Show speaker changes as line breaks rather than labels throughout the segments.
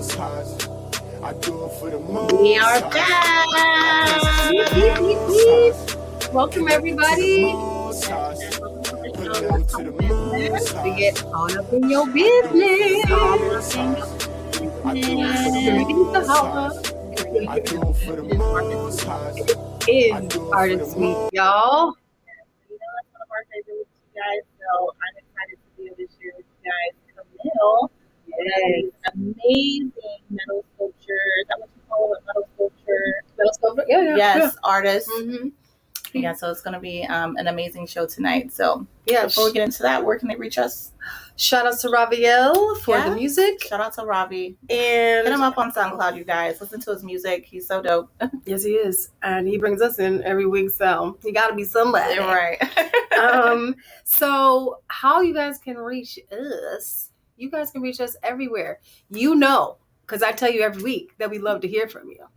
We are back. Welcome, everybody. We get caught up in your business. It is Artist Week, y'all.
You know, that's one of our favorite weeks, you guys. So I'm excited to be able to share with you guys Camille.
Yes.
Amazing metal sculpture. Is that what you call it? Metal sculpture?
Metal sculpture? Yeah.
Yes, artist.
Mm-hmm.
Yeah, so it's going to be an amazing show tonight. So
Yeah.
before we get into that, where can they reach us?
Shout out to Raviel for the music.
Shout out to Ravi.
And
hit him up on SoundCloud, you guys. Listen to his music. He's so dope.
Yes, he is. And he brings us in every week, so he got to be somebody.
Right.
So how you guys can reach us, you guys can reach us everywhere. You know, because I tell you every week that we love to hear from you.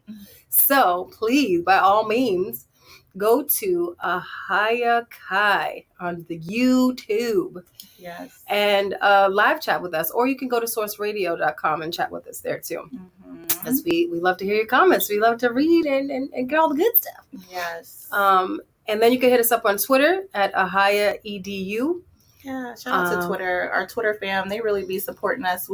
So please, by all means, go to AHAVA on the YouTube.
Yes.
And live chat with us. Or you can go to sourceradio.com and chat with us there too. Because we love to hear your comments. We love to read and get all the good stuff.
Yes.
And then you can hit us up on Twitter at AHAVA.
Yeah, shout out to Twitter. Our Twitter fam, they really be supporting us.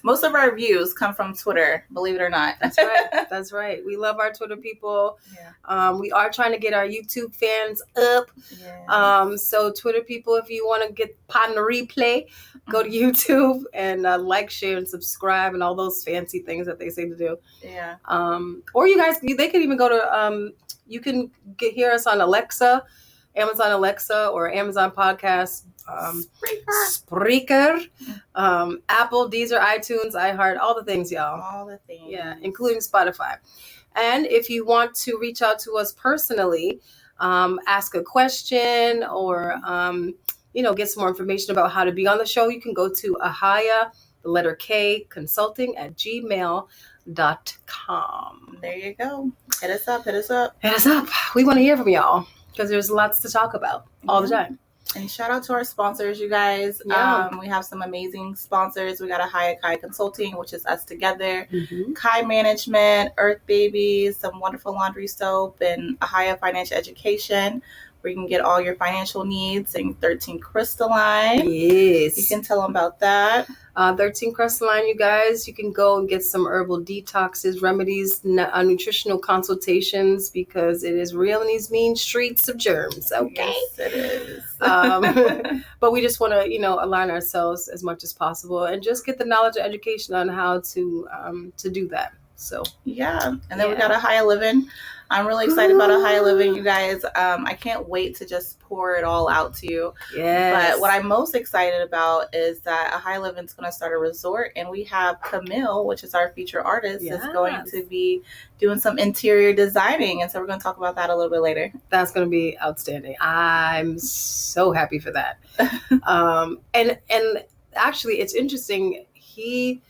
Most of our views come from Twitter, believe it or not.
That's right. That's right. We love our Twitter people.
Yeah.
We are trying to get our YouTube fans up.
Yes.
So Twitter people, if you want to get pot in the replay, go to YouTube and like, share, and subscribe and all those fancy things that they say to do.
Yeah.
Or you guys, they can even go to, you can hear us on Alexa, Amazon Alexa, or Amazon Podcast. Spreaker, Apple, Deezer, iTunes, iHeart, all the things, y'all.
All the things.
Yeah, including Spotify. And if you want to reach out to us personally, ask a question or, get some more information about how to be on the show, you can go to AHAVA, the letter K, consulting at gmail.com.
There you go. Hit us up. Hit us up.
Hit us up. We want to hear from y'all because there's lots to talk about all the time.
And shout out to our sponsors, you guys.
Yeah.
We have some amazing sponsors. We got AHAVA Consulting, which is us together.
Mm-hmm.
Kai Management, Earth Babies, some wonderful laundry soap, and AHAVA Financial Education, where you can get all your financial needs, and 13 Crystalline.
Yes.
You can tell them about that.
13 Crystalline, you guys. You can go and get some herbal detoxes, remedies, nutritional consultations, because it is real in these mean streets of germs. Okay.
Yes, it is.
But we just want to, align ourselves as much as possible and just get the knowledge and education on how to do that. So
yeah, and then we got AHAVA Living. I'm really excited about AHAVA Living, you guys. I can't wait to just pour it all out to you.
Yes.
But what I'm most excited about is that AHAVA Living is going to start a resort, and we have Camille, which is our featured artist, is going to be doing some interior designing, and so we're going to talk about that a little bit later.
That's going to be outstanding. I'm so happy for that. And actually, it's interesting. He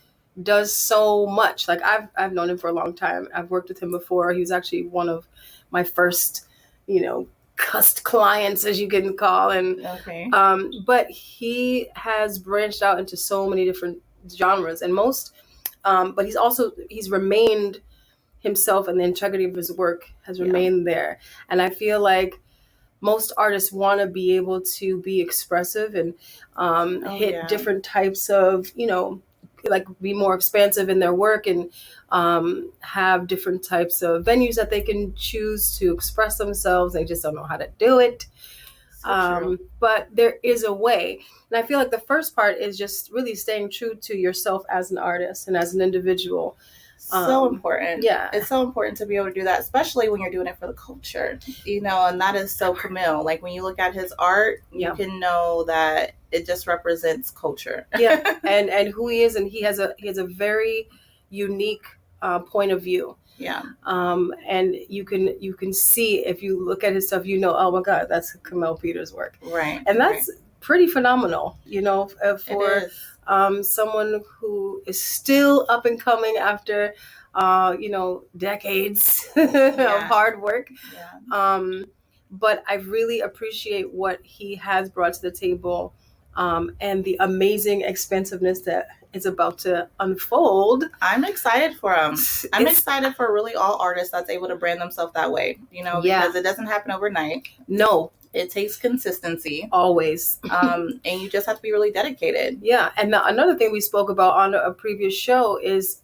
does so much. Like I've known him for a long time. I've worked with him before. He was actually one of my first, cust clients, as you can call. And but he has branched out into so many different genres, and but he's remained himself, and the integrity of his work has remained there. And I feel like most artists want to be able to be expressive and hit different types of, like be more expansive in their work and have different types of venues that they can choose to express themselves. They just don't know how to do it. But there is a way. And I feel like the first part is just really staying true to yourself as an artist and as an individual.
So important.
Yeah.
It's so important to be able to do that, especially when you're doing it for the culture, and that is so Camille. Like when you look at his art, you can know that it just represents culture.
Yeah. And who he is. And he has a very unique point of view.
Yeah.
And you can see, if you look at his stuff, oh my God, that's Camille Peters' work.
Right.
And that's pretty phenomenal, for someone who is still up and coming after, decades of hard work.
Yeah.
But I really appreciate what he has brought to the table and the amazing expensiveness that is about to unfold.
I'm excited for them. I'm excited for really all artists that's able to brand themselves that way, because it doesn't happen overnight.
No.
It takes consistency.
Always.
And you just have to be really dedicated.
Yeah. And another thing we spoke about on a previous show is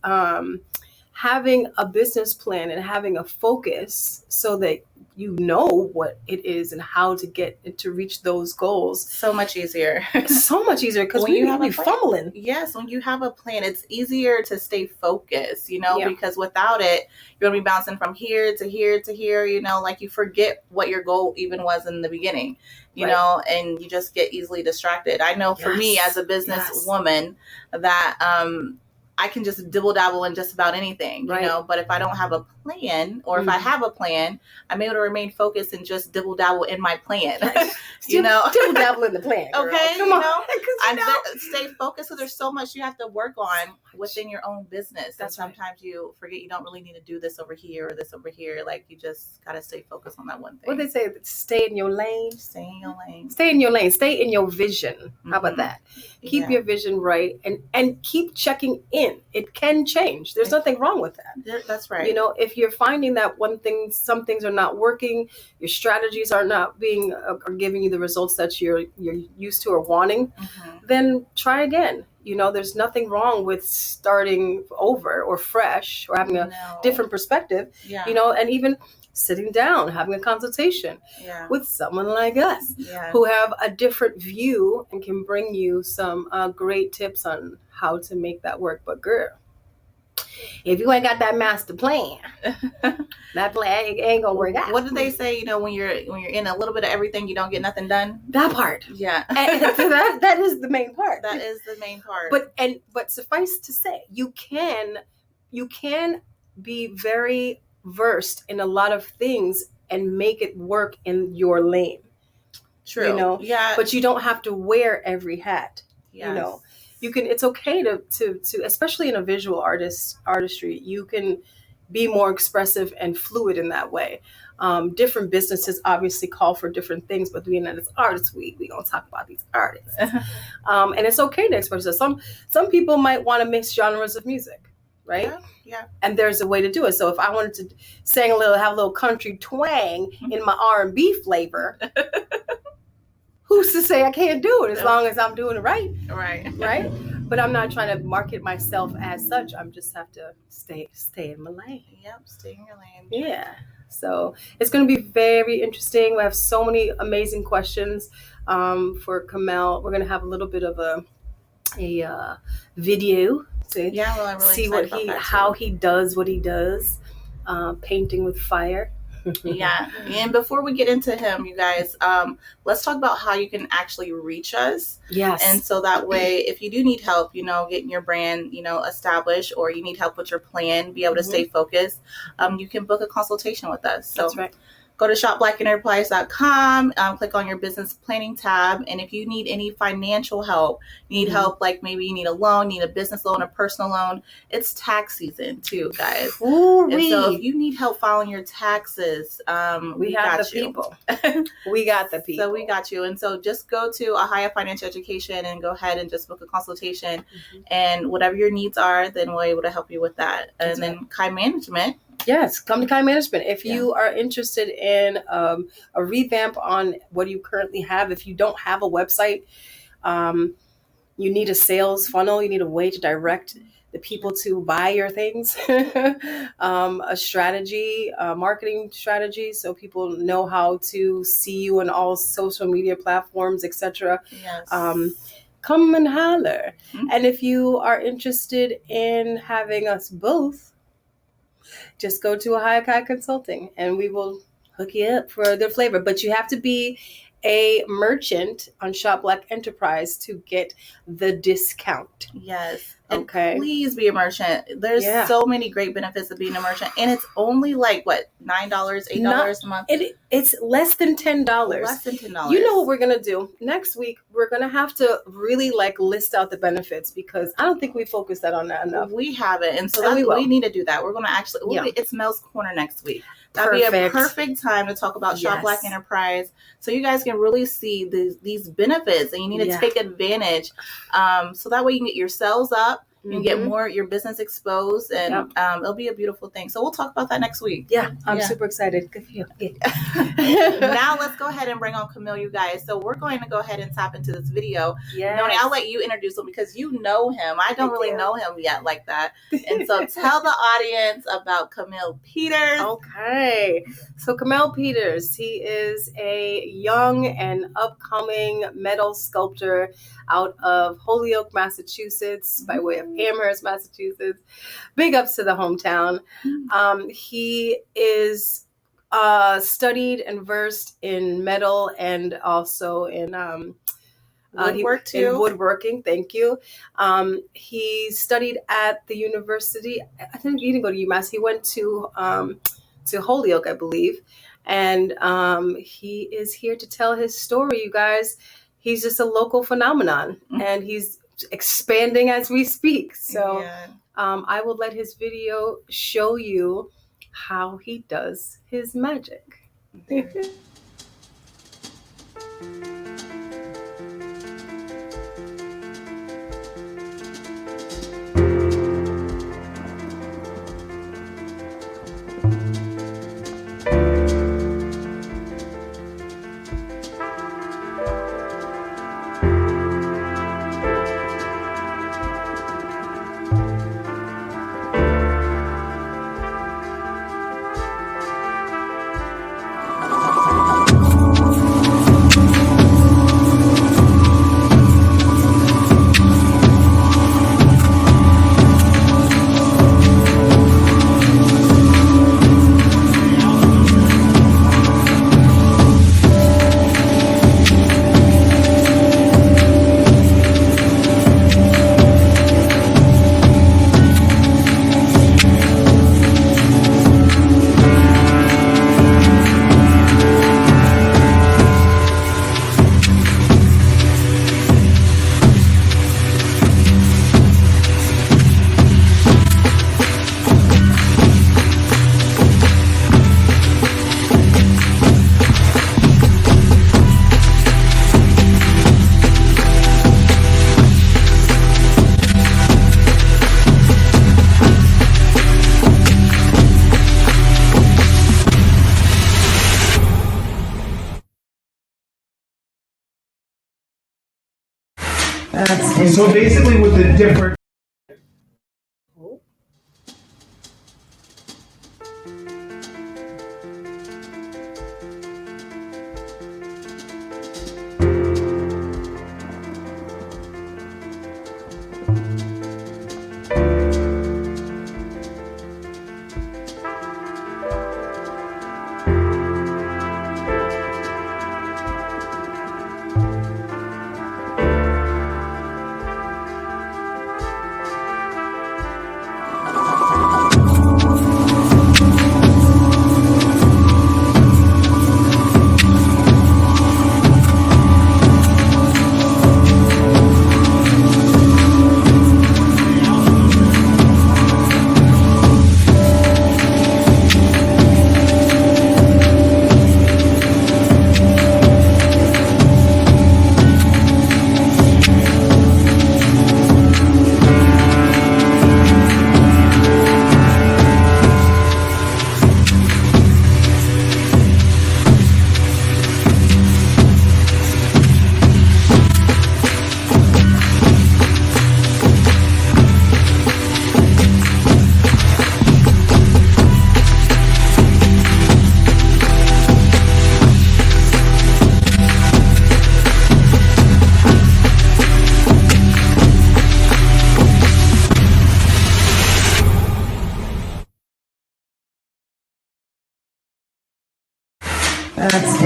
having a business plan and having a focus so that you know what it is and how to get to reach those goals.
So much easier.
So much easier because we be fumbling.
Yes, when you have a plan, it's easier to stay focused, because without it, you're going to be bouncing from here to here to here, like you forget what your goal even was in the beginning, you know, and you just get easily distracted. I know for me as a business woman that I can just dibble dabble in just about anything, but if I don't have a plan or if I have a plan, I'm able to remain focused and just dibble dabble in my plan,
Dibble dabble in the plan. Girl.
Okay.
Come on.
Stay focused. So there's so much you have to work on within your own business.
That's
and sometimes you forget you don't really need to do this over here or this over here. Like you just got to stay focused on that one thing.
What they say, stay in your lane.
Stay in your lane.
Stay in your lane. Stay in your vision. How about that? Keep your vision right and keep checking in. It can change. There's nothing wrong with that.
That's right.
If you're finding that some things are not working, your strategies are not are giving you the results that you're used to or wanting, then try again. There's nothing wrong with starting over or fresh or having a different perspective, and even sitting down, having a consultation with someone like us who have a different view and can bring you some great tips on how to make that work. But girl, if you ain't got that master plan, that plan ain't gonna work out.
What do they say? When you're in a little bit of everything, you don't get nothing done.
That part,
and
that is the main part.
That is the main part.
But suffice to say, you can be very versed in a lot of things and make it work in your lane.
True.
But you don't have to wear every hat.
Yes.
You can. It's okay to especially in a visual artistry. You can be more expressive and fluid in that way. Different businesses obviously call for different things, but being that it's Artist Week, we're gonna talk about these artists. And it's okay to express it. Some people might want to mix genres of music, right?
Yeah.
And there's a way to do it. So if I wanted to have a little country twang in my R&B flavor, who's to say I can't do it as long as I'm doing it right? Right. But I'm not trying to market myself as such. I'm just have to stay in my lane.
Yep, stay in your lane.
Yeah. So it's going to be very interesting. We have so many amazing questions for Kamel. We're going to have a little bit of a video to
I'm really
see how he does what he does, painting with fire.
And before we get into him, you guys, let's talk about how you can actually reach us.
Yes.
And so that way, if you do need help, getting your brand, established, or you need help with your plan, be able to stay focused, you can book a consultation with us. So
that's right.
Go to shopblackenterprise.com, click on your business planning tab. And if you need any financial help, you need help, like maybe you need a loan, you need a business loan, a personal loan. It's tax season too, guys. And so if you need help filing your taxes, we got the people.
We got the people.
So we got you. And so just go to AHAVA Financial Education and go ahead and just book a consultation. And whatever your needs are, then we're able to help you with that. And then Kai Management.
Yes, come to Kai Management. If you are interested in a revamp on what you currently have, if you don't have a website, you need a sales funnel, you need a way to direct the people to buy your things, a strategy, a marketing strategy, so people know how to see you on all social media platforms, etc.
Yes.
Come and holler. And if you are interested in having us both, just go to AHAVA Consulting and we will hook you up for a good flavor. But you have to be a merchant on Shop Black Enterprise to get the discount.
Yes.
Okay.
And please be a merchant. There's so many great benefits of being a merchant. And it's only like, what, $9, $8 a month?
It's less than $10.
Less than $10.
You know what we're going to do? Next week, we're going to have to really list out the benefits because I don't think we focused on that enough.
We haven't. And so we need to do that. We're going to actually, it's Mel's Corner next week. That'd be a perfect time to talk about Shop Black Enterprise, so you guys can really see these benefits, and you need to take advantage, so that way you can get your sales up. You can get your business exposed, and it'll be a beautiful thing. So we'll talk about that next week.
Yeah, I'm super excited. Good for you.
Now let's go ahead and bring on Camille, you guys. So we're going to go ahead and tap into this video. Noni, I'll let you introduce him because you know him. I don't really know him yet like that. And so tell the audience about Camille Peters.
Okay. So Camille Peters, he is a young and upcoming metal sculptor out of Holyoke, Massachusetts, by way of Amherst, Massachusetts. Big ups to the hometown. He is studied and versed in metal and also in in woodworking. Thank you. He studied at the university. I think he didn't go to UMass. He went to Holyoke, I believe. And he is here to tell his story, you guys. He's just a local phenomenon, and he's expanding as we speak. So I will let his video show you how he does his magic.
So basically with the different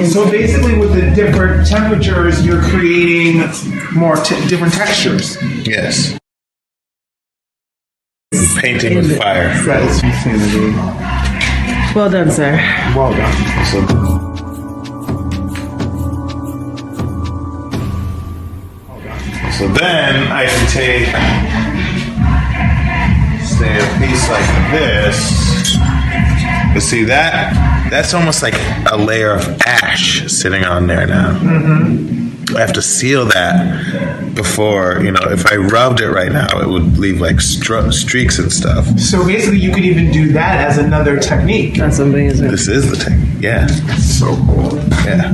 So basically with the different temperatures, you're creating more different textures.
Yes. Painting with fire.
That is insanity.
Well done, sir.
Well done.
So then I can take, say, a piece like this. You see that? that's almost like a layer of ash sitting on there now. I have to seal that before, if I rubbed it right now, it would leave like streaks and stuff.
So basically, you could even do that as another technique.
That's amazing.
This is the technique, yeah.
So cool.
Yeah,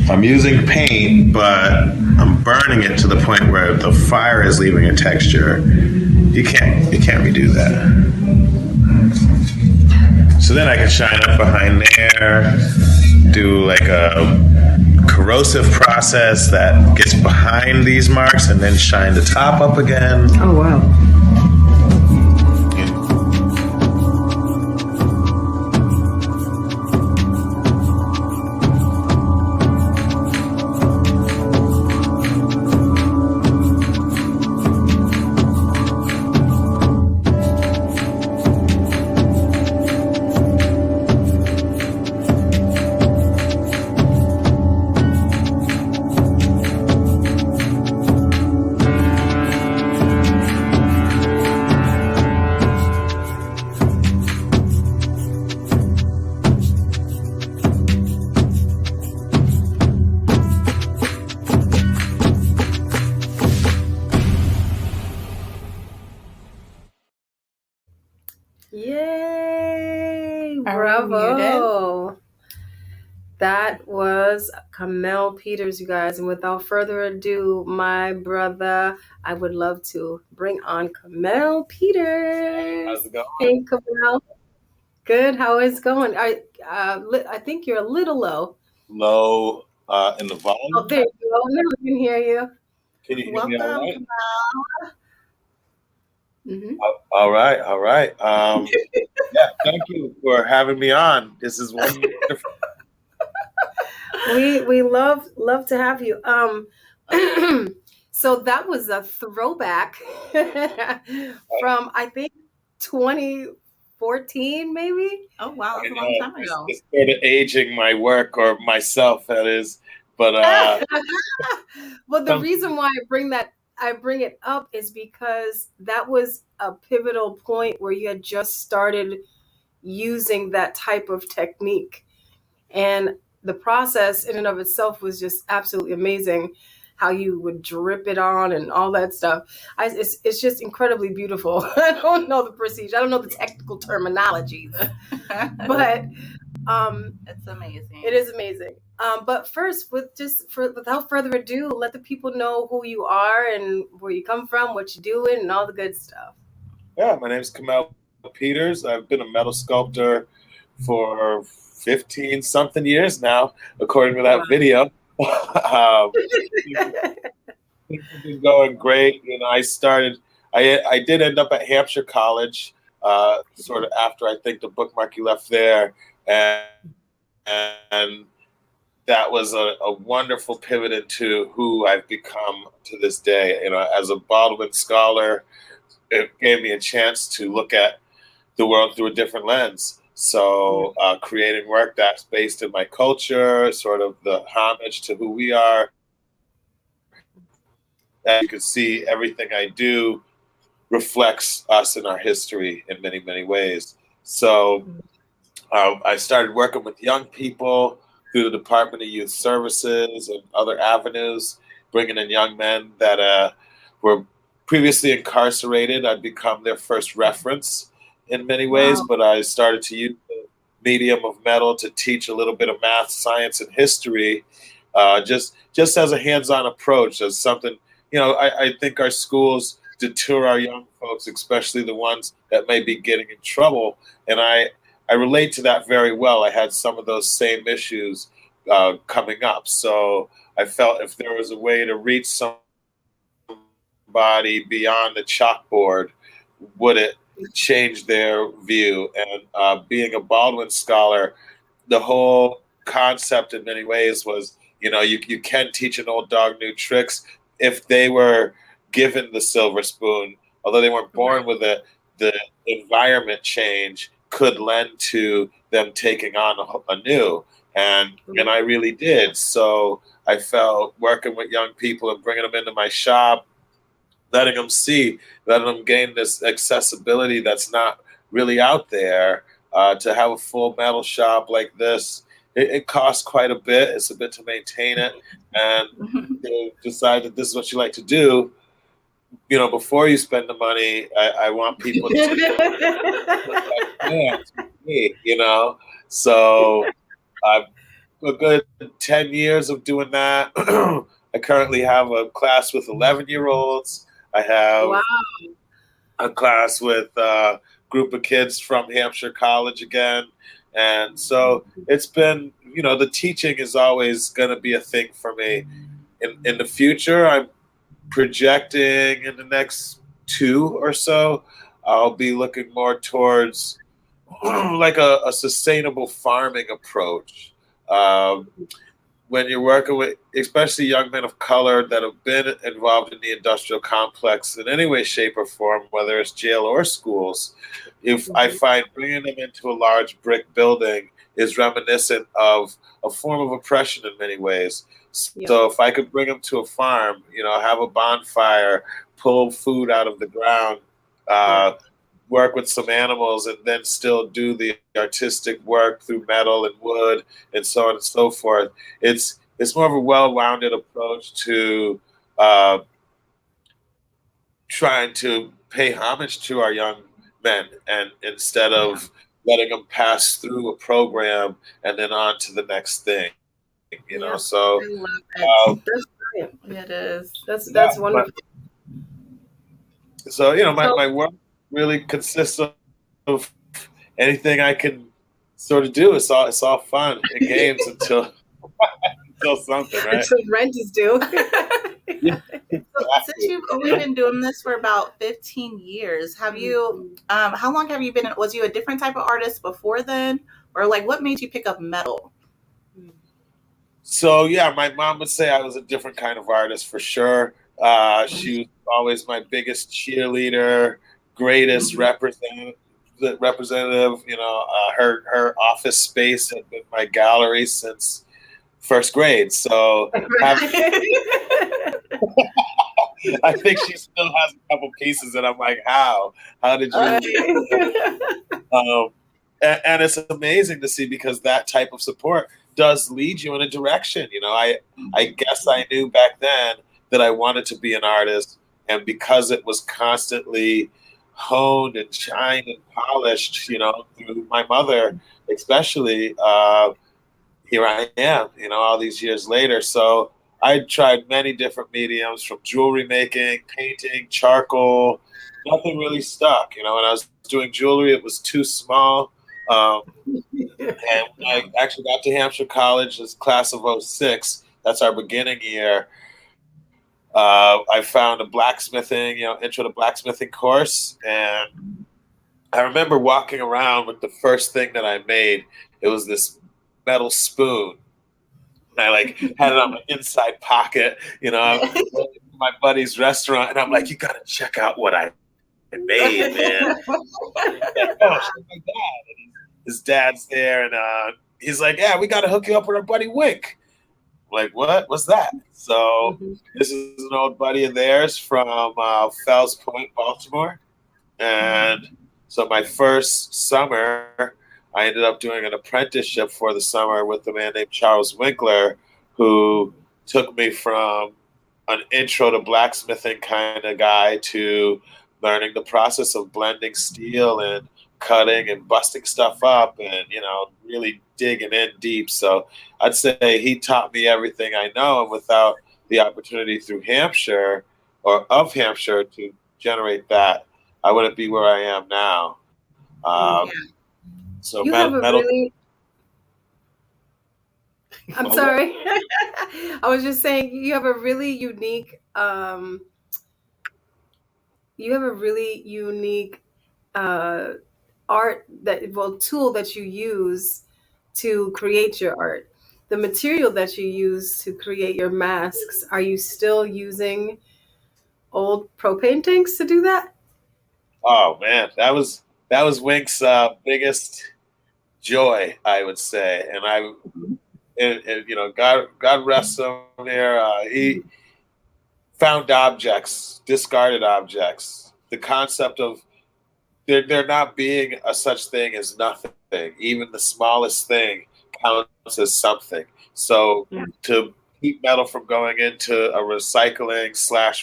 I'm using paint, but I'm burning it to the point where the fire is leaving a texture. You can't redo that. So then I can shine up behind there, do like a corrosive process that gets behind these marks, and then shine the top up again.
Oh, wow.
Yay!
Are we
Bravo! That was Kamel Peters, you guys. And without further ado, my brother, I would love to bring on Kamel Peters.
How's it going?
Hey, Kamel. Good. How is it going? I think you're a little low.
Low in the volume.
Oh, there you go. Now I can hear you.
Can you hear me all
Welcome,
right?
Kamel.
Mhm.
All right. Yeah, thank you for having me on. This is wonderful.
We love to have you. So that was a throwback from I think 2014, maybe.
Oh, wow. That's a long time ago.
It's sort of aging my work or myself, that is. But
Well, the reason why I bring it up is because that was a pivotal point where you had just started using that type of technique. And the process in and of itself was just absolutely amazing. How you would drip it on and all that stuff. It's just incredibly beautiful. I don't know the procedure. I don't know the technical terminology, but
It's amazing.
it is amazing. But first, without further ado, let the people know who you are and where you come from, what you're doing, and all the good stuff.
yeah, my name's Kamel Peters. I've been a metal sculptor for 15 something years now, according to that video. Things have been going great. I did end up at Hampshire College, sort of after I think the bookmark you left there, and that was a wonderful pivot into who I've become to this day. As a Baldwin scholar, it gave me a chance to look at the world through a different lens. So creating work that's based in my culture, sort of the homage to who we are. As you can see, everything I do reflects us in our history in many, many ways. So I started working with young people through the Department of Youth Services and other avenues, bringing in young men that were previously incarcerated. I'd become their first reference in many ways, but I started to use the medium of metal to teach a little bit of math, science, and history, just as a hands-on approach, as something, I think our schools deter our young folks, especially the ones that may be getting in trouble. And I relate to that very well. I had some of those same issues coming up. So I felt if there was a way to reach somebody beyond the chalkboard, would it change their view? And being a Baldwin scholar, the whole concept in many ways was, you can teach an old dog new tricks if they were given the silver spoon, although they weren't born with it. The environment change could lend to them taking on anew, and I really did. So I felt working with young people and bringing them into my shop, letting them gain this accessibility that's not really out there, To have a full metal shop like this, it costs quite a bit. It's a bit to maintain it, and to decide that this is what you like to do. Before you spend the money, I want people to, So I've a good 10 years of doing that. I currently have a class with 11-year-olds. I have a class with a group of kids from Hampshire College again. And so it's been, the teaching is always going to be a thing for me. In the future, I'm projecting in the next 2 or so, I'll be looking more towards like a sustainable farming approach. When you're working with, especially young men of color that have been involved in the industrial complex in any way, shape, or form, whether it's jail or schools, if I find bringing them into a large brick building is reminiscent of a form of oppression in many ways. So if I could bring them to a farm, have a bonfire, pull food out of the ground, work with some animals, and then still do the artistic work through metal and wood and so on and so forth. It's more of a well-rounded approach to trying to pay homage to our young men, and instead of letting them pass through a program and then on to the next thing. So
I love it. That's brilliant.
It is.
That's wonderful.
So my work really consists of anything I can sort of do. It's all fun and games until something, right?
Until rent is due.
Yeah.
Since you've only been doing this for about 15 years, have you? How long have you been? Was you a different type of artist before then, or like what made you pick up metal?
So yeah, my mom would say I was a different kind of artist for sure. She was always my biggest cheerleader, greatest representative. Her office space had been my gallery since first grade. So I think she still has a couple pieces, and I'm like, how did you? And it's amazing to see, because that type of support does lead you in a direction. I guess I knew back then that I wanted to be an artist, and because it was constantly honed and shined and polished, through my mother, especially, here I am, all these years later. So I tried many different mediums, from jewelry making, painting, charcoal. Nothing really stuck. When I was doing jewelry, it was too small. And when I actually got to Hampshire College, this class of 06, that's our beginning year, I found a blacksmithing, intro to blacksmithing course. And I remember walking around with the first thing that I made. It was this metal spoon. I had it on my inside pocket, my buddy's restaurant, and I'm like, you gotta check out what I made, man. Oh, my dad. And his dad's there, and he's like, yeah, we gotta hook you up with our buddy Wink. I'm like, what? What's that? So this is an old buddy of theirs from Fells Point, Baltimore. And so my first summer, I ended up doing an apprenticeship for the summer with a man named Charles Winkler, who took me from an intro to blacksmithing kind of guy to learning the process of blending steel and cutting and busting stuff up and, really digging in deep. So I'd say he taught me everything I know. And without the opportunity through Hampshire or of Hampshire to generate that, I wouldn't be where I am now. So
you have a really... I'm sorry. I was just saying, you have a really unique tool that you use to create your art. The material that you use to create your masks, are you still using old propane tanks to do that?
Oh man, that was Wink's biggest joy, I would say. And God rest him there. He found objects, discarded objects. The concept of there not being a such thing as nothing. Even the smallest thing counts as something. So to keep metal from going into a recycling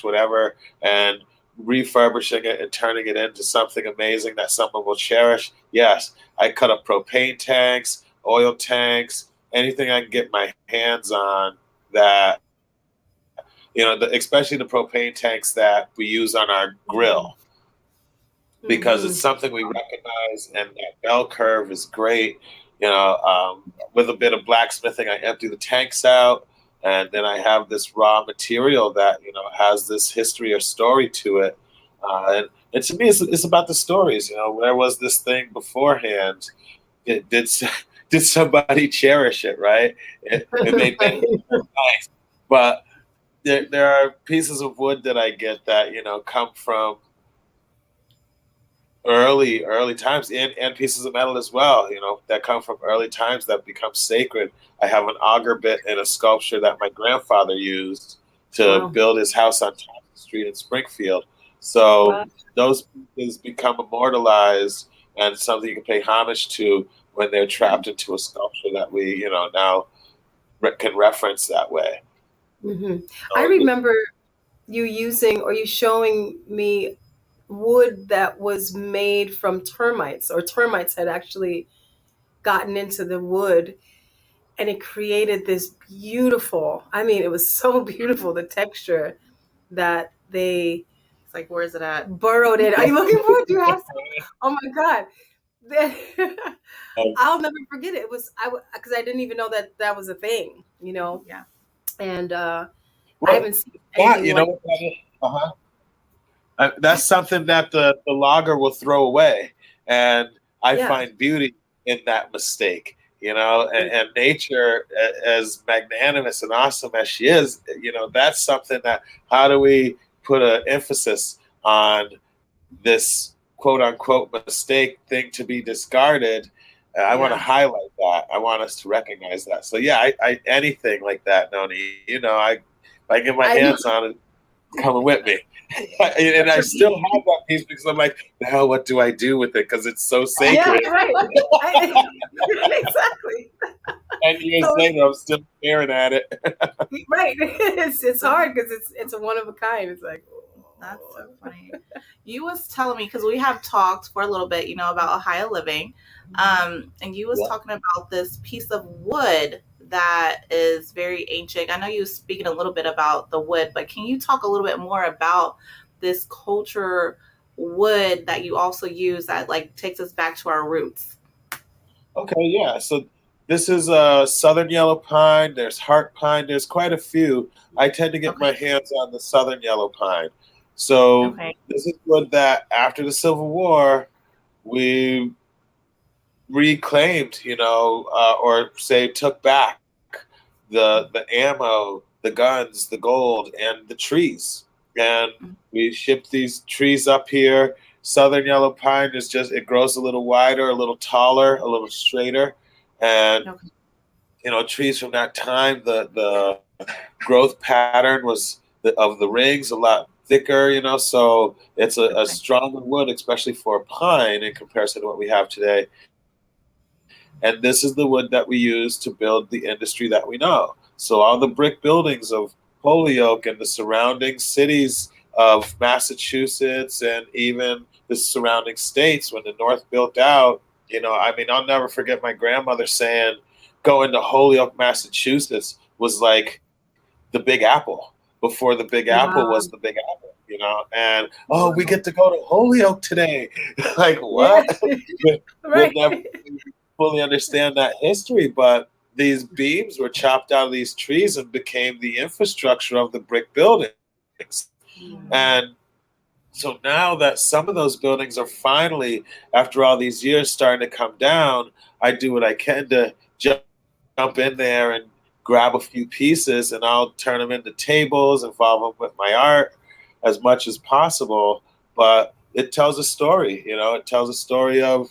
/ whatever and refurbishing it and turning it into something amazing that someone will cherish. Yes, I cut up propane tanks, oil tanks, anything I can get my hands on that, especially the propane tanks that we use on our grill, because it's something we recognize, and that bell curve is great. With a bit of blacksmithing, I empty the tanks out, and then I have this raw material that has this history or story to it. And to me, it's about the stories. Where was this thing beforehand? Did somebody cherish it? Right? It made nice, but there are pieces of wood that I get that come from early times, and pieces of metal as well, that come from early times that become sacred. I have an auger bit in a sculpture that my grandfather used to build his house on Thompson Street in Springfield. So those pieces become immortalized and something you can pay homage to when they're trapped into a sculpture that we, now can reference that way.
So I remember you showing me wood that was made from termites, or termites had actually gotten into the wood, and it created this beautiful, it was so beautiful, the texture that they,
it's like, where is it at?
Burrowed in. Are you looking for it? Do you have some? Oh my God. I'll never forget it. It was, because I didn't even know that was a thing,
Yeah.
And I haven't seen anything like
that. That's something that the logger will throw away, and I find beauty in that mistake. And nature, as magnanimous and awesome as she is, that's something that, how do we put an emphasis on this quote unquote mistake thing to be discarded? I want to highlight that. I want us to recognize that. So I anything like that, Noni, if I get my hands on it, coming with me. And I still have that piece because I'm like, now what do I do with it? Because it's so sacred.
Yeah, right. Exactly.
And years later, I'm still staring at it.
Right. It's hard because it's a one of a kind. It's like,
that's so funny. You was telling me, because we have talked for a little bit, about Ohio living, and you was talking about this piece of wood that is very ancient. I know you were speaking a little bit about the wood, but can you talk a little bit more about this culture wood that you also use that takes us back to our roots?
Okay, yeah. So this is a southern yellow pine. There's heart pine. There's quite a few. I tend to get my hands on the southern yellow pine. So this is wood that after the Civil War, we reclaimed, or say took back the ammo, the guns, the gold, and the trees. And we shipped these trees up here. Southern yellow pine is it grows a little wider, a little taller, a little straighter. And, trees from that time, the growth pattern was of the rings a lot thicker, so it's a stronger wood, especially for pine in comparison to what we have today. And this is the wood that we use to build the industry that we know. So all the brick buildings of Holyoke and the surrounding cities of Massachusetts and even the surrounding states, when the North built out, I'll never forget my grandmother saying going to Holyoke, Massachusetts was like the Big Apple before the Big Apple was the Big Apple, and we get to go to Holyoke today. Like, what? We'll never fully understand that history, but these beams were chopped out of these trees and became the infrastructure of the brick buildings. And so now that some of those buildings are finally, after all these years, starting to come down, I do what I can to jump in there and grab a few pieces, and I'll turn them into tables, involve them with my art as much as possible. But it tells a story, it tells a story of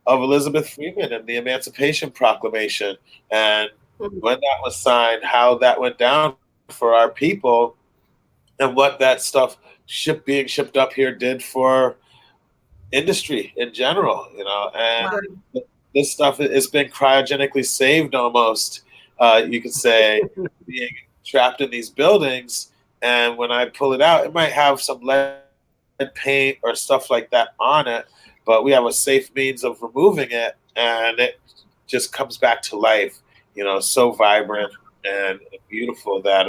Elizabeth Freeman and the Emancipation Proclamation, and when that was signed, how that went down for our people, and what that stuff being shipped up here did for industry in general, and this stuff has been cryogenically saved almost, you could say, being trapped in these buildings. And when I pull it out, it might have some lead paint or stuff like that on it, but we have a safe means of removing it, and it just comes back to life, so vibrant and beautiful that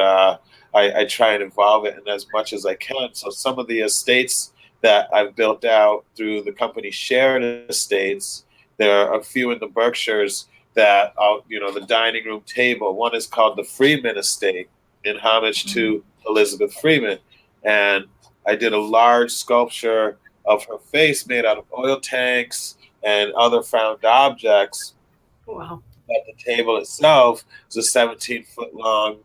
I try and involve it in as much as I can. So some of the estates that I've built out through the company Shared Estates, there are a few in the Berkshires that, the dining room table. One is called the Freeman Estate, in homage to Elizabeth Freeman. And I did a large sculpture of her face made out of oil tanks and other found objects.
Wow.
But the table itself is a 17-foot long,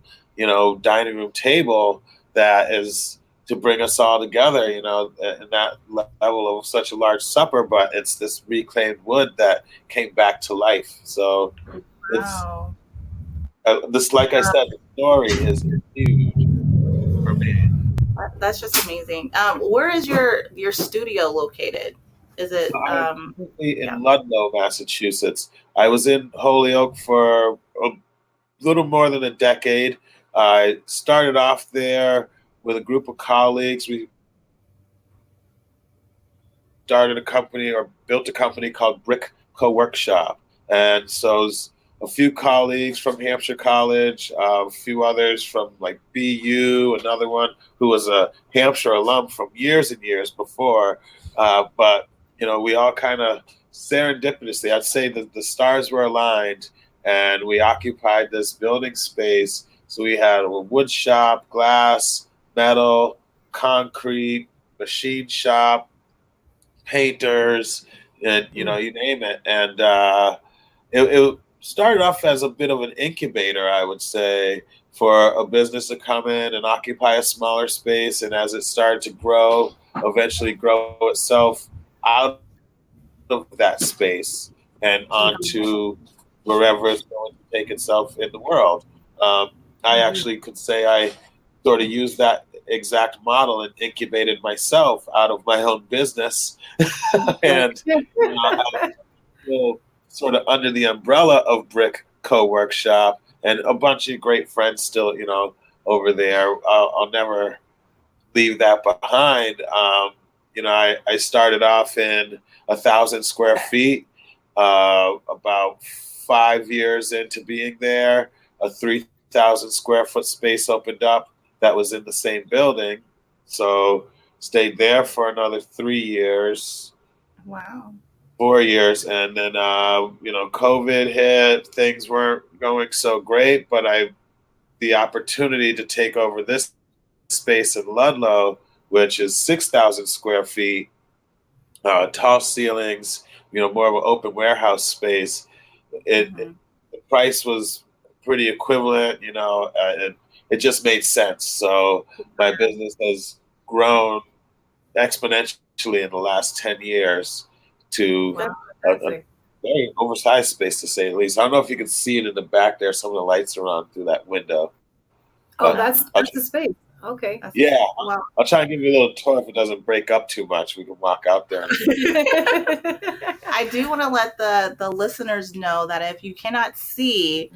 dining room table that is to bring us all together, in that level of such a large supper. But it's this reclaimed wood that came back to life. So
Wow.
it's like I said, the story is huge for me.
That's just amazing. Where is your studio located? Is it
In Ludlow, Massachusetts? I was in Holyoke for a little more than a decade. I started off there with a group of colleagues. We started a company or built a company called Brick Co-Workshop. And so it was a few colleagues from Hampshire College, a few others from like BU, another one who was a Hampshire alum from years and years before. But, we all kind of serendipitously, I'd say that the stars were aligned and we occupied this building space. So we had a wood shop, glass, metal, concrete, machine shop, painters, and you name it. And it started off as a bit of an incubator, I would say, for a business to come in and occupy a smaller space. And as it started to grow, eventually grow itself out of that space and onto wherever it's going to take itself in the world. I actually could say I sort of used that exact model and incubated myself out of my own business. And I was sort of under the umbrella of Brick Co-Workshop and a bunch of great friends still, over there. I'll never leave that behind. I started off in 1,000 square feet, about 5 years into being there, a 3,000 square foot space opened up that was in the same building. So stayed there for another 3 years.
Wow.
4 years. And then, COVID hit, things weren't going so great, but the opportunity to take over this space in Ludlow, which is 6,000 square feet, tall ceilings, more of an open warehouse space. The price was pretty equivalent, and it just made sense. So my business has grown exponentially in the last 10 years to a very oversized space, to say the least. I don't know if you can see it in the back there. Some of the lights are on through that window.
Oh, that's the space. Okay.
Yeah. Wow. I'll try and give you a little tour if it doesn't break up too much. We can walk out there.
I do want to let the listeners know that if you cannot see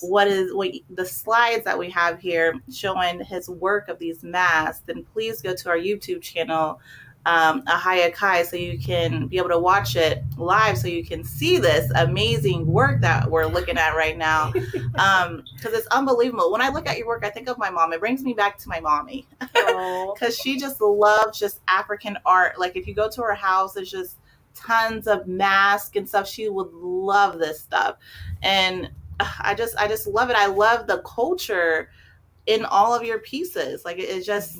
what the slides that we have here showing his work of these masks, then please go to our YouTube channel, AHAVA, so you can be able to watch it live, so you can see this amazing work that we're looking at right now. Because it's unbelievable. When I look at your work, I think of my mom. It brings me back to my mommy, because she just loves just African art. Like if you go to her house, there's just tons of masks and stuff. She would love this stuff, and I just love it. I love the culture in all of your pieces. Like it's just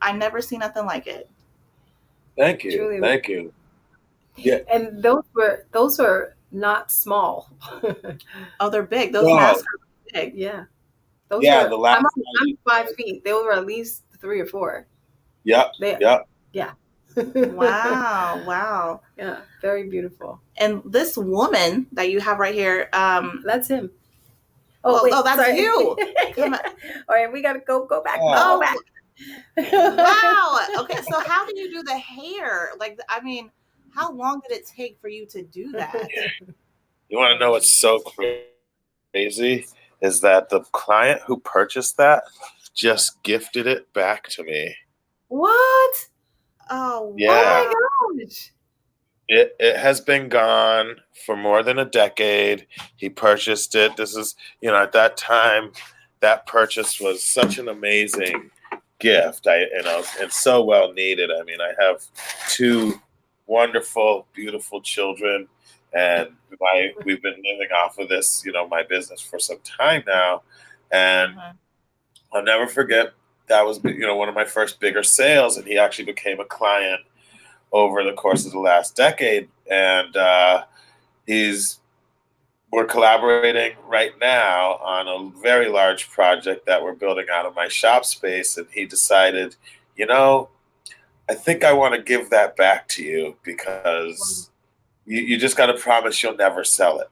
I never see nothing like it.
Thank you.
Truly.
Thank you. Yeah.
And those were not small.
Oh, they're big. Those masks are big.
Yeah.
The last
I'm 5 feet. They were at least 3 or 4.
Yep.
Yeah.
Wow.
Yeah. Very beautiful.
And this woman that you have right here,
that's him.
That's sorry. You.
Come on. All right, we gotta go back.
Oh.
Go back.
Wow. Okay, so how do you do the hair? Like, I mean, How long did it take for you to do that?
You want to know what's so crazy? Is that the client who purchased that just gifted it back to me.
What?
Oh,
Yeah.
Oh my gosh.
It has been gone for more than a decade. He purchased it. This is, at that time, that purchase was such an amazing gift. And so well needed. I mean, I have two wonderful, beautiful children, and we've been living off of this, my business for some time now. And I'll never forget, that was, one of my first bigger sales, and he actually became a client over the course of the last decade. And we're collaborating right now on a very large project that we're building out of my shop space. And he decided, I think I want to give that back to you because you just got to promise you'll never sell it.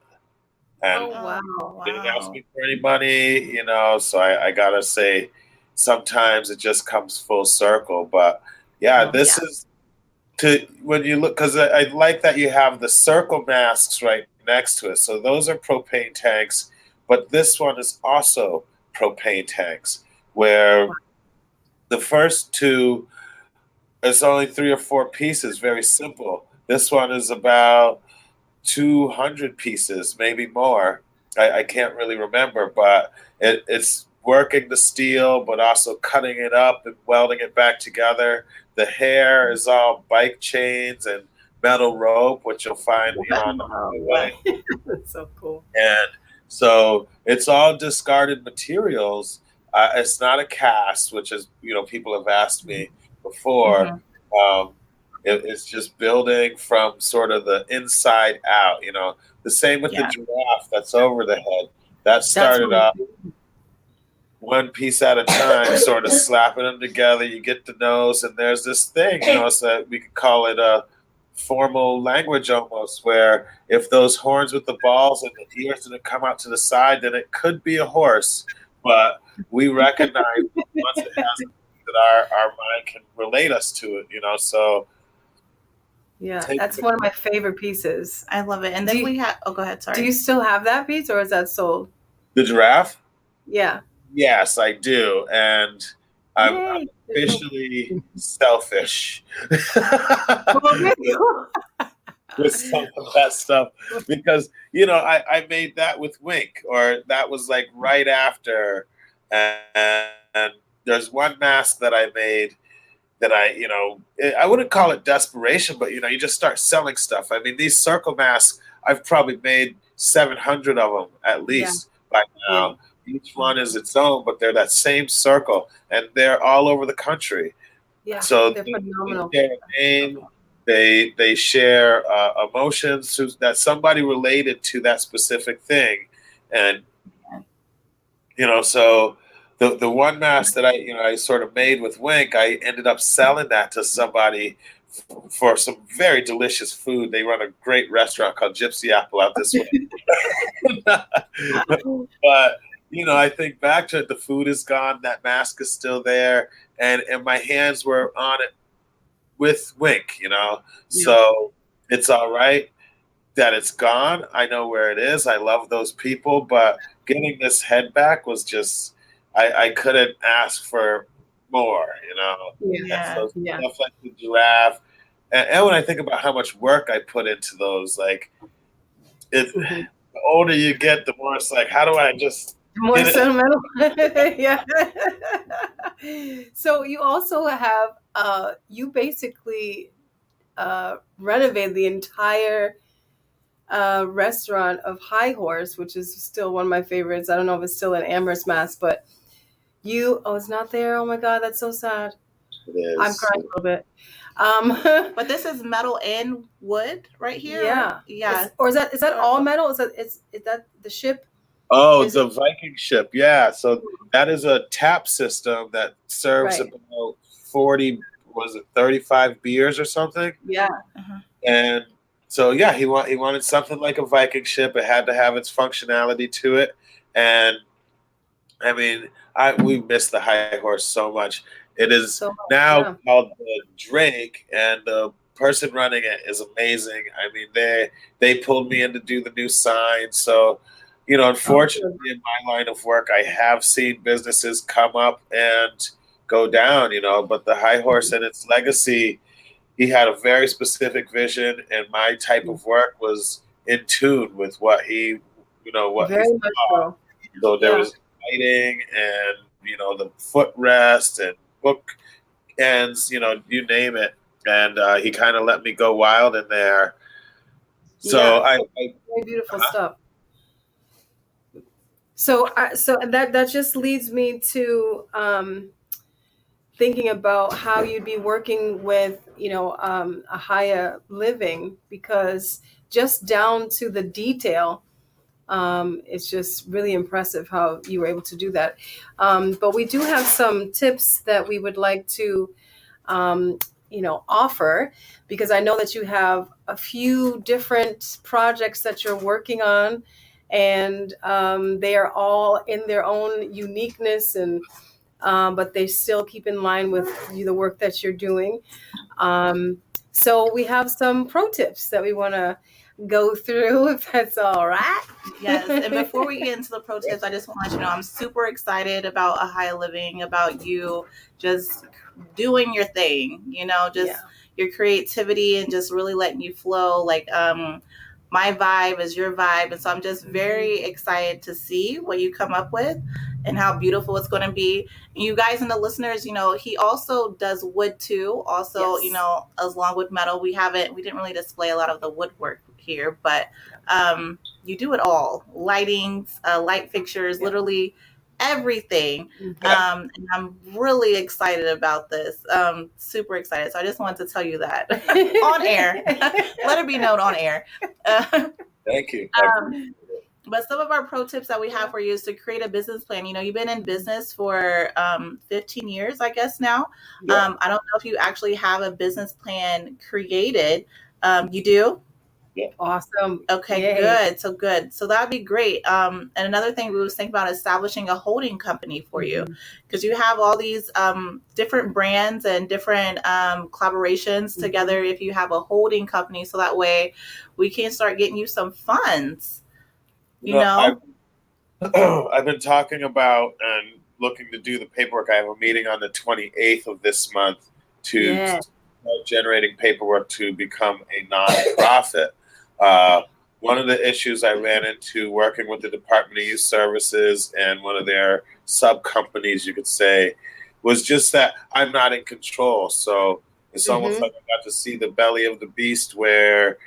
And
wow.
he didn't ask me for any money, so I got to say, sometimes it just comes full circle. But this is, when you look, because I like that you have the circle masks right next to it. So those are propane tanks, but this one is also propane tanks, where the first two, it's only 3 or 4 pieces, very simple. This one is about 200 pieces, maybe more. I can't really remember, but it's working the steel, but also cutting it up and welding it back together. The hair is all bike chains and metal rope, which you'll find on the highway.
That's so cool.
And so it's all discarded materials. It's not a cast, which is, people have asked me before. It's just building from sort of the inside out. The same with the giraffe that's over the head. That started off one piece at a time, sort of slapping them together. You get the nose, and there's this thing, so we could call it a formal language almost, where if those horns with the balls and the ears didn't come out to the side, then it could be a horse. But we recognize once it has that our mind can relate us to it, so.
Yeah, that's one of my favorite pieces.
I love it. And then we have, go ahead, sorry.
Do you still have that piece, or is that sold?
The giraffe?
Yeah.
Yes, I do. And I'm officially selfish with some of that stuff, because, I made that with Wink, or that was like right after. And there's one mask that I made that I wouldn't call it desperation, but, you just start selling stuff. I mean, these circle masks, I've probably made 700 of them at least by now. Each one is its own, but they're that same circle, and they're all over the country.
Yeah,
so
they're phenomenal.
They share a name, they share emotions that somebody related to that specific thing, and so the one mask that I sort of made with Wink, I ended up selling that to somebody for some very delicious food. They run a great restaurant called Gypsy Apple out this way. But I think back to it, the food is gone, that mask is still there, and my hands were on it with Wink, So it's all right that it's gone. I know where it is. I love those people, but getting this head back was just, I couldn't ask for more,
Yeah.
Stuff like the giraffe. And when I think about how much work I put into those, like, the older you get, the more it's like, how do I just
more sentimental? Yeah. So you also have you basically renovated the entire restaurant of High Horse, which is still one of my favorites. I don't know if it's still in Amherst, Mass, but it's not there. Oh my God, that's so sad.
It is.
I'm crying a little bit.
But this is metal and wood right here.
Yeah,
right? Yeah.
Is that all metal? Is that the ship?
Oh, the Viking ship. Yeah. So that is a tap system that serves about 35 beers or something.
Yeah.
And so, he wanted something like a Viking ship. It had to have its functionality to it. And I mean, we miss the High Horse so much. It is now called the Drake, and the person running it is amazing. I mean, they pulled me in to do the new sign. So, unfortunately, in my line of work, I have seen businesses come up and go down. But the High Horse and its legacy, he had a very specific vision, and my type of work was in tune with what he, what
Very
he
much
saw.
so.
So there was lighting and the footrest and book ends, you name it, and he kind of let me go wild in there. So
very beautiful stuff. So that just leads me to thinking about how you'd be working with AHAVA living, because just down to the detail, it's just really impressive how you were able to do that. But we do have some tips that we would like to offer, because I know that you have a few different projects that you're working on, and they are all in their own uniqueness, and but they still keep in line with the work that you're doing. So we have some pro tips that we want to go through, if that's all right.
Yes. And before we get into the pro tips, I just want to let you know I'm super excited about AHAVA living, about you just doing your thing, your creativity and just really letting you flow. Like, my vibe is your vibe. And so I'm just very excited to see what you come up with and how beautiful it's going to be. And you guys and the listeners, he also does wood too. Also, as long with metal, we didn't really display a lot of the woodwork here, but you do it all. Lightings, light fixtures, literally everything. And I'm really excited about this. Super excited. So I just wanted to tell you that on air. Let it be known on air.
Thank you.
But some of our pro tips that we have for you is to create a business plan. You've been in business for 15 years, I guess now. I don't know if you actually have a business plan created. You do?
Yeah.
Awesome.
Okay, good. So that'd be great. And another thing we was thinking about establishing a holding company for you, because you have all these different brands and different collaborations together. If you have a holding company, so that way we can start getting you some funds.
I've been talking about and looking to do the paperwork. I have a meeting on the 28th of this month to start generating paperwork to become a nonprofit. One of the issues I ran into working with the Department of Youth Services and one of their sub companies, you could say, was just that I'm not in control. So it's almost like I got to see the belly of the beast, where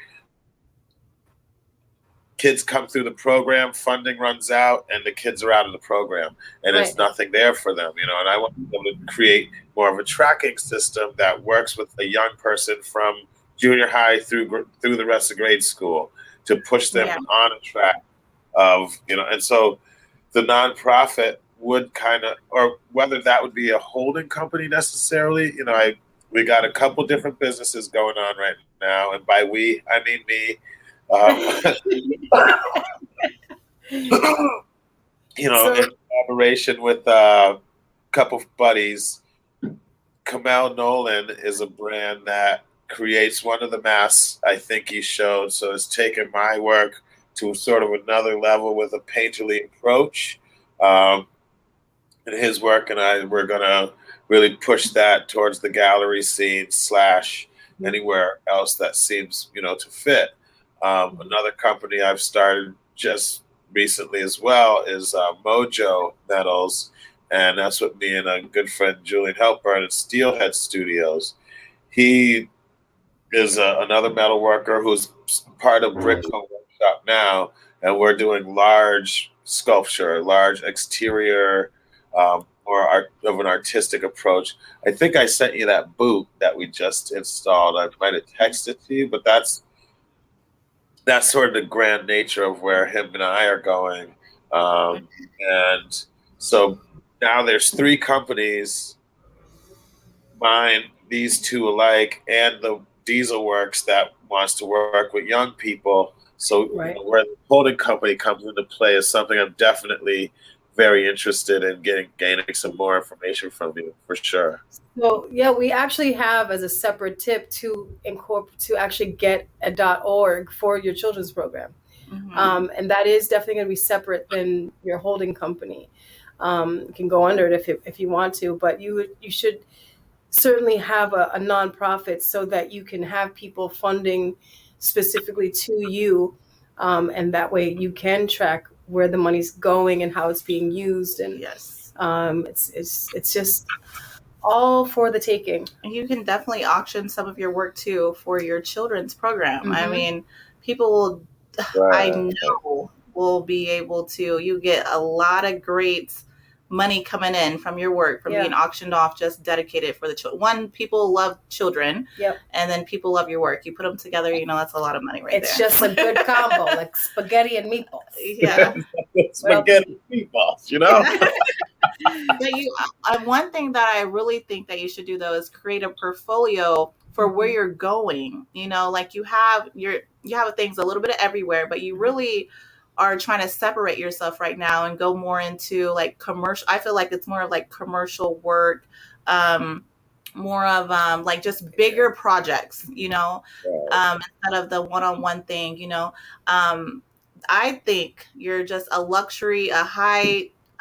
kids come through the program, funding runs out, and the kids are out of the program, and there's nothing there for them, and I want to be able to create more of a tracking system that works with a young person from junior high through the rest of grade school to push them on a track of, and so the nonprofit would kind of, or whether that would be a holding company necessarily, we got a couple different businesses going on right now, and by we, I mean me. In collaboration with a couple of buddies. Kamel Nolan is a brand that creates one of the masks I think he showed. So it's taken my work to sort of another level with a painterly approach. And his work and we're going to really push that towards the gallery scene / anywhere else that seems, to fit. Another company I've started just recently as well is Mojo Metals, and that's with me and a good friend Julian Helper at Steelhead Studios. He is another metal worker who's part of Brickco Workshop now, and we're doing large sculpture, large exterior, or of an artistic approach. I think I sent you that boot that we just installed. I might have texted to you, but that's sort of the grand nature of where him and I are going. And so now there's 3 companies, mine, these 2 alike, and the Diesel Works that wants to work with young people. So where the holding company comes into play is something I'm definitely very interested in gaining some more information from you, for sure.
So yeah, we actually have as a separate tip to actually get a .org for your children's program, and that is definitely going to be separate than your holding company. You can go under it if you want to, but you should certainly have a nonprofit so that you can have people funding specifically to you, and that way you can track where the money's going and how it's being used, and
Yes.
it's just all for the taking.
You can definitely auction some of your work too for your children's program. I
Mhm.
mean, people will, I know, will be able to. You get a lot of great money coming in from your work, from being auctioned off, just dedicated for the children. One, people love children, and then people love your work. You put them together, that's a lot of money right there.
It's just a good combo, like spaghetti and meatballs.
Yeah.
Spaghetti and meatballs,
But one thing that I really think that you should do though is create a portfolio for where you're going. Like you have things a little bit of everywhere, but you really are trying to separate yourself right now and go more into like commercial. I feel like it's more of like commercial work, more of like just bigger projects, instead of the one-on-one thing. I think you're just a luxury, a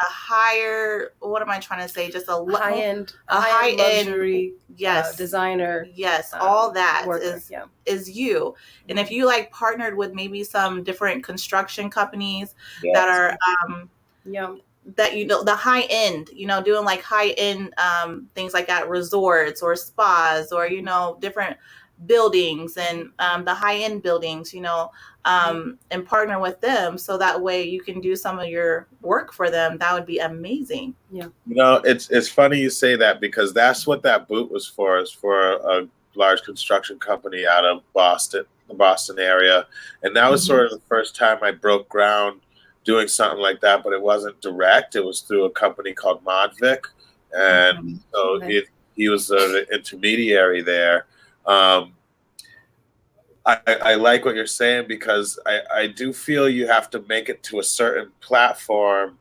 higher, what am I trying to say? Just a high-end
luxury,
yes,
designer.
Yes, all that
worker,
is you. And if you like partnered with maybe some different construction companies that are that the high end, doing like high end things like at resorts or spas or different buildings and the high end buildings, and partner with them so that way you can do some of your work for them. That would be amazing.
Yeah.
It's funny you say that because that's what that boot was for. Is for a large construction company out of Boston, the Boston area, and that was sort of the first time I broke ground doing something like that. But it wasn't direct; it was through a company called Modvic, and so he was an intermediary there. I like what you're saying because I do feel you have to make it to a certain platform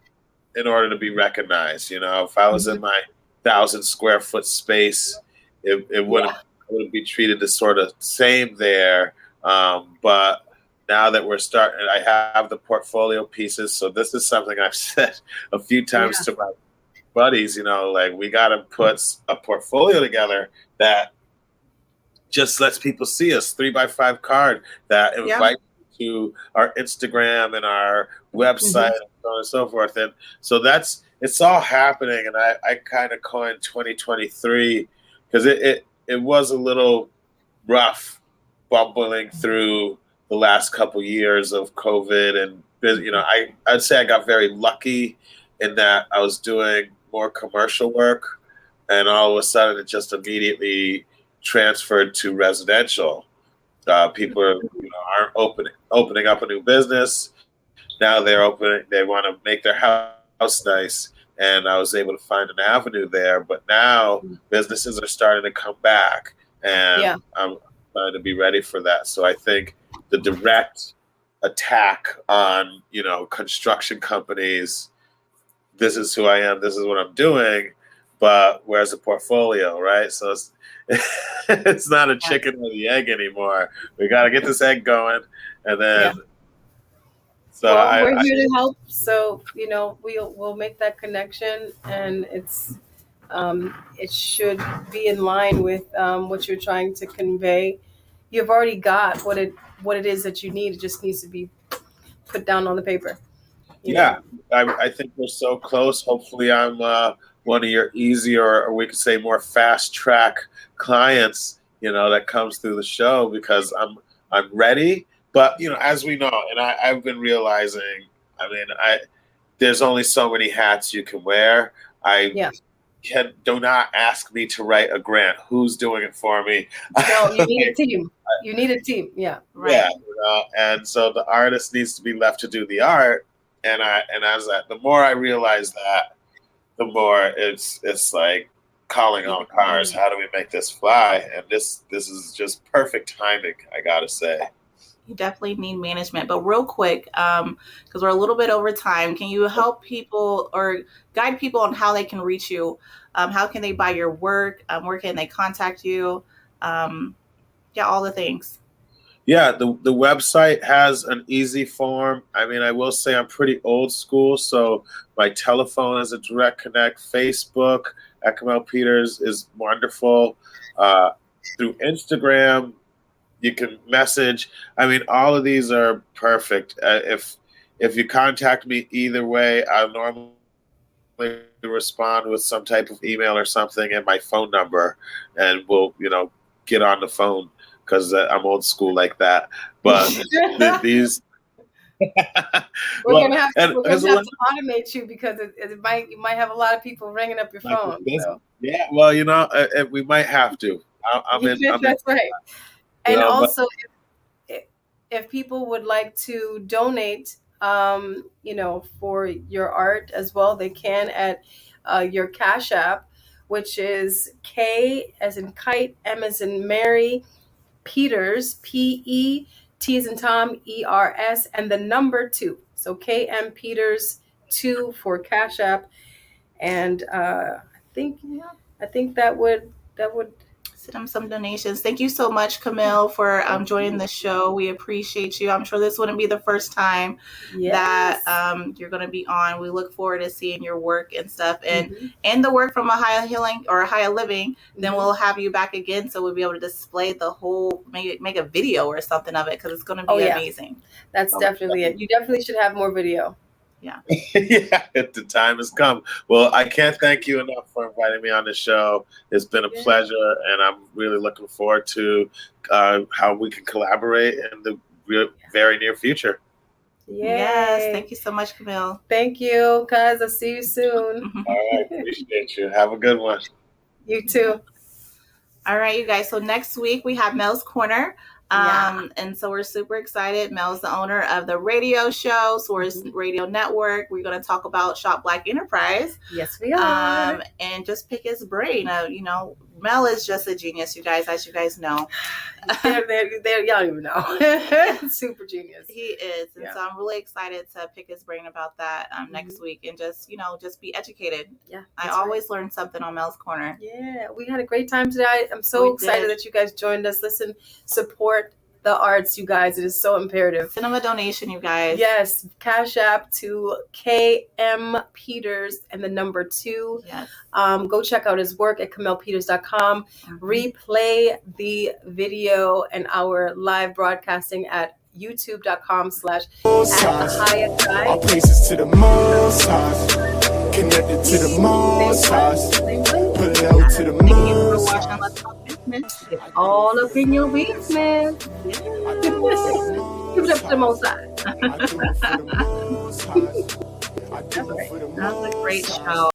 in order to be recognized. If I was in my 1,000 square foot space, it wouldn't be treated as sort of same there. But now that we're starting, I have the portfolio pieces. So this is something I've said a few times to my buddies, like we got to put a portfolio together that just lets people see us, 3x5 card that invites you to our Instagram and our website and so on and so forth. And so it's all happening. And I kind of coined 2023 because it was a little rough bumbling through the last couple years of COVID. And, I'd say I got very lucky in that I was doing more commercial work and all of a sudden it just immediately transferred to residential. People aren't opening up a new business. Now they want to make their house nice. And I was able to find an avenue there. But now businesses are starting to come back. And I'm trying to be ready for that. So I think the direct attack on, construction companies, this is who I am, this is what I'm doing, but where's the portfolio, right? So it's not a chicken or the egg anymore. We got to get this egg going, and then. So
we're here to help. So we'll make that connection, and it should be in line with what you're trying to convey. You've already got what it is that you need. It just needs to be put down on the paper.
I think we're so close. Hopefully, I'm one of your easier, or we could say more fast track clients, that comes through the show because I'm ready. But as we know, and I've been realizing, there's only so many hats you can wear. Do not ask me to write a grant. Who's doing it for me?
No, you need a team. You need a team. Yeah.
Right.
Yeah. And so the artist needs to be left to do the art. And the more I realize that, the more it's like calling all cars. How do we make this fly? And this is just perfect timing, I gotta say.
You definitely need management. But real quick, because we're a little bit over time, can you help people or guide people on how they can reach you? How can they buy your work? Where can they contact you? All the things.
Yeah, the website has an easy form. I mean, I will say I'm pretty old school, so my telephone is a direct connect. Facebook at Camille Peters is wonderful. Through Instagram, you can message. I mean, all of these are perfect. If you contact me either way, I'll normally respond with some type of email or something and my phone number, and we'll get on the phone, because I'm old school like that. But these
we're gonna have to automate you, because you might have a lot of people ringing up your phone. So.
Yeah, well, we might have to.
That's right. And also, if people would like to donate, for your art as well, they can at your Cash App, which is K as in kite, M as in Mary, Peters, PE, T as in Tom, ERS, and the number 2. So KM Peters 2 for Cash App, and I think that would
send them some donations. Thank you so much, Camille, for joining the show. We appreciate you. I'm sure this wouldn't be the first time that you're going to be on. We look forward to seeing your work and stuff, and the work from AHAVA Healing or AHAVA Living. Then we'll have you back again, so we'll be able to display the whole, make a video or something of it, because it's going to be amazing.
That's definitely it. You definitely should have more video.
Yeah.
Yeah, the time has come. Well, I can't thank you enough for inviting me on the show. It's been a pleasure, and I'm really looking forward to how we can collaborate in the very near future.
Yes, thank you so much, Camille.
Thank you, guys. I'll see you soon.
All right, appreciate you. Have a good one.
You too.
All right, you guys. So next week we have Mel's Corner. And so we're super excited. Mel's the owner of the radio show, Source Radio Network. We're going to talk about Shop Black Enterprise.
Yes, we are.
And just pick his brain. Mel is just a genius, you guys, as you guys know.
Y'all don't even know. Super genius.
He is. And so I'm really excited to pick his brain about that next week, and just be educated.
Yeah.
I always learn something on Mel's Corner.
Yeah. We had a great time today. I'm so excited that you guys joined us. Listen, support the arts, you guys. It is so imperative.
Send them a donation, you guys.
Yes. Cash App to KM Peters and the number 2.
Yes.
Go check out his work at CamillePeters.com. Replay the video and our live broadcasting at youtube.com/@AHAVA.
All places to the most high, connected to the most high, below to the most high.
It's all up in your business. Give it up to the most high.
That's a great show.